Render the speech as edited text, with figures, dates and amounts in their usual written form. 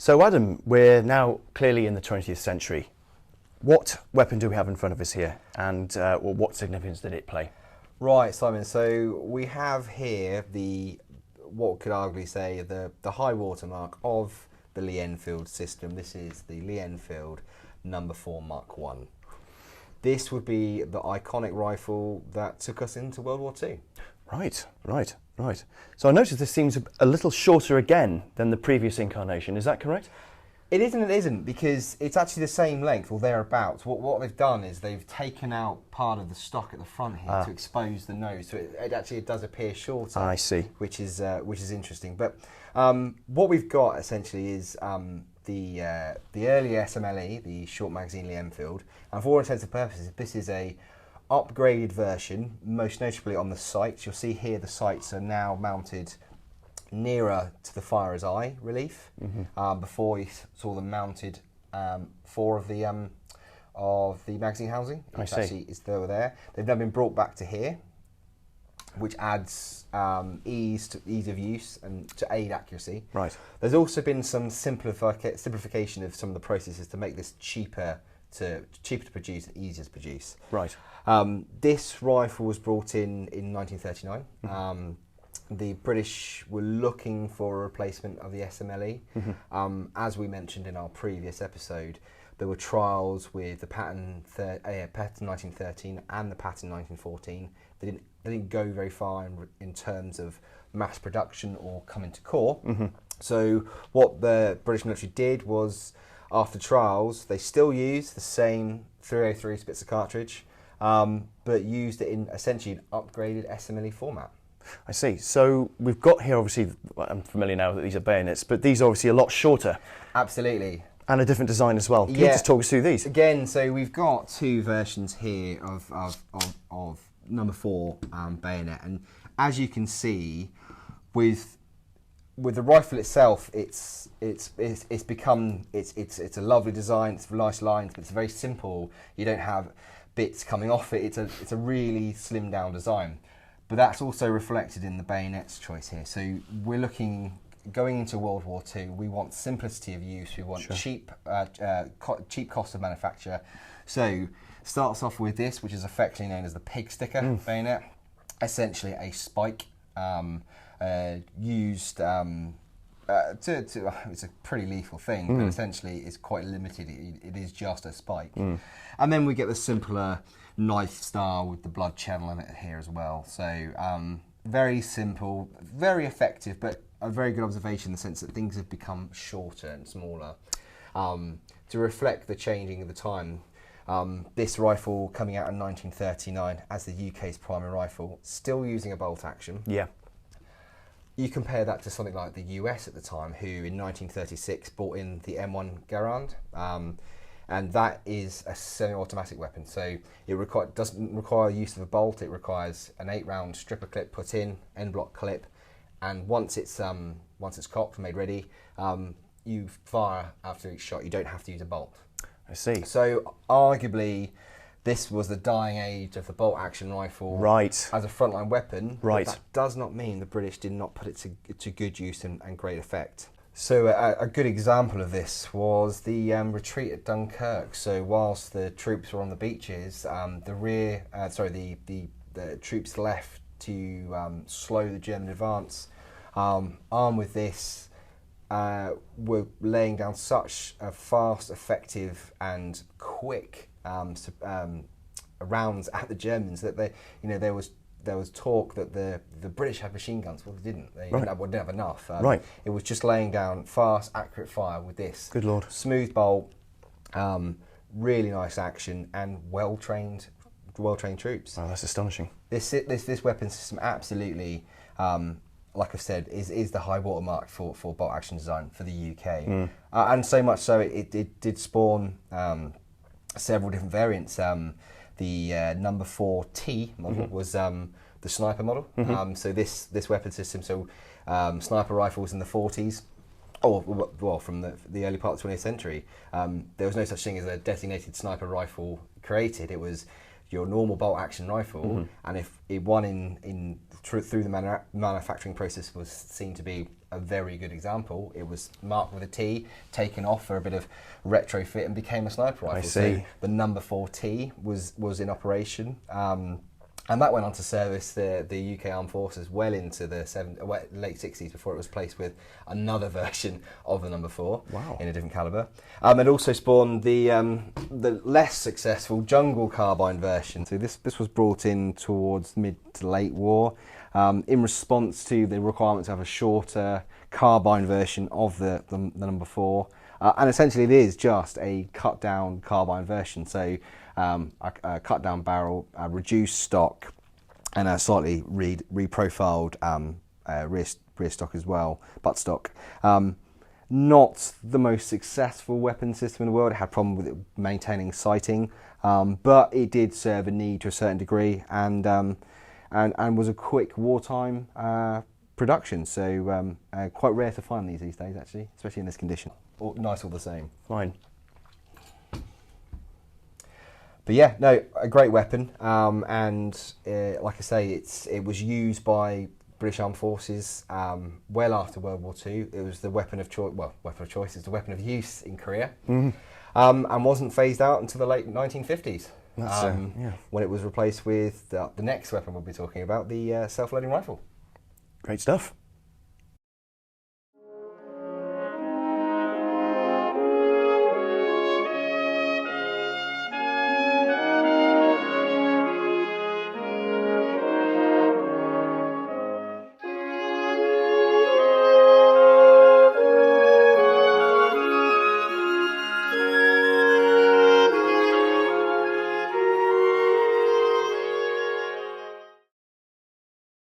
So Adam, we're now clearly in the 20th century. What weapon do we have in front of us here, and what significance did it play? Right, Simon, so we have here what could arguably say the high watermark of the Lee-Enfield system. This is the Lee-Enfield No.4 Mk1. This would be the iconic rifle that took us into World War II. Right. So I noticed this seems a little shorter again than the previous incarnation. Is that correct? It is and it isn't, because it's actually the same length or thereabouts. What they've done is they've taken out part of the stock at the front here to expose the nose, so it does appear shorter. I see. Which is interesting. But what we've got essentially is the early SMLE, the short magazine Lee-Enfield, and for all intents and purposes, this is a upgraded version, most notably on the sights. You'll see here the sights are now mounted nearer to the firer's eye relief. Before you saw them mounted four of the magazine housing. I see. Actually, it's over there. They've now been brought back to here, which adds ease of use and to aid accuracy. Right. There's also been some simplification of some of the processes to make this cheaper to produce and easier to produce. Right. This rifle was brought in 1939. The British were looking for a replacement of the SMLE. As we mentioned in our previous episode, there were trials with the pattern 1913 and the pattern 1914. They didn't go very far in terms of mass production or coming to core. So what the British military did was, after trials, they still used the same 303 Spitzer cartridge, but used it in essentially an upgraded SMLE format. I see. So we've got here, obviously, I'm familiar now that these are bayonets, but these are obviously a lot shorter. Absolutely. And a different design as well. Can you just talk us through these? Again, so we've got two versions here of No.4 bayonet, and as you can see, with the rifle itself, it's a lovely design. It's nice lines, but it's very simple. You don't have bits coming off it. It's a really slimmed down design. But that's also reflected in the bayonet's choice here. So we're going into World War II, we want simplicity of use, we want cheap cost of manufacture. So starts off with this, which is affectionately known as the pig sticker bayonet, essentially a spike used it's a pretty lethal thing, but essentially it's quite limited. It is just a spike. And then we get the simpler knife style with the blood channel in it here as well. So very simple, very effective, but a very good observation in the sense that things have become shorter and smaller to reflect the changing of the time. This rifle coming out in 1939 as the UK's primary rifle, still using a bolt action. Yeah. You compare that to something like the US at the time, who in 1936 brought in the M1 Garand, and that is a semi-automatic weapon. So it doesn't require the use of a bolt. It requires an 8-round stripper clip put in, end block clip, and once it's cocked, made ready, you fire after each shot. You don't have to use a bolt. I see. So arguably, this was the dying age of the bolt action rifle as a frontline weapon. Right. But that does not mean the British did not put it to good use and great effect. So a good example of this was the retreat at Dunkirk. So whilst the troops were on the beaches, the troops left to slow the German advance. Armed with this, were laying down such a fast, effective, and quick rounds at the Germans that there was talk that the British had machine guns. Well, they didn't. They didn't have enough. It was just laying down fast, accurate fire with this. Good Lord. Smooth bolt, really nice action, and well-trained troops. Wow, that's astonishing. This weapon system absolutely, like I said, is the high watermark for bolt action design for the UK. And so much so, it did spawn several different variants. The No.4 T model was the sniper model. So this weapon system, sniper rifles in the 40s, well, from the early part of the 20th century, there was no such thing as a designated sniper rifle created. It was your normal bolt action rifle, and if it through the manufacturing process was seen to be a very good example. It was marked with a T, taken off for a bit of retrofit, and became a sniper rifle. I see. So the No. 4 T was in operation. And that went on to service the UK Armed Forces well into the late 60s before it was placed with another version of the No. 4 in a different calibre. It also spawned the less successful jungle carbine version. So this was brought in towards mid to late war in response to the requirement to have a shorter carbine version of the No. 4. And essentially it is just a cut down carbine version. So a cut down barrel, a reduced stock, and a slightly reprofiled rear stock as well, butt stock. Not the most successful weapon system in the world. It had a problem with it maintaining sighting, but it did serve a need to a certain degree, and was a quick wartime production. So quite rare to find these days, actually, especially in this condition. Nice all the same. Fine. But yeah, no, a great weapon, and like I say, it was used by British Armed Forces well after World War II. It was the weapon of choice. Well, weapon of choice is the weapon of use in Korea, and wasn't phased out until the late 1950s. When it was replaced with the next weapon we'll be talking about, the self-loading rifle. Great stuff.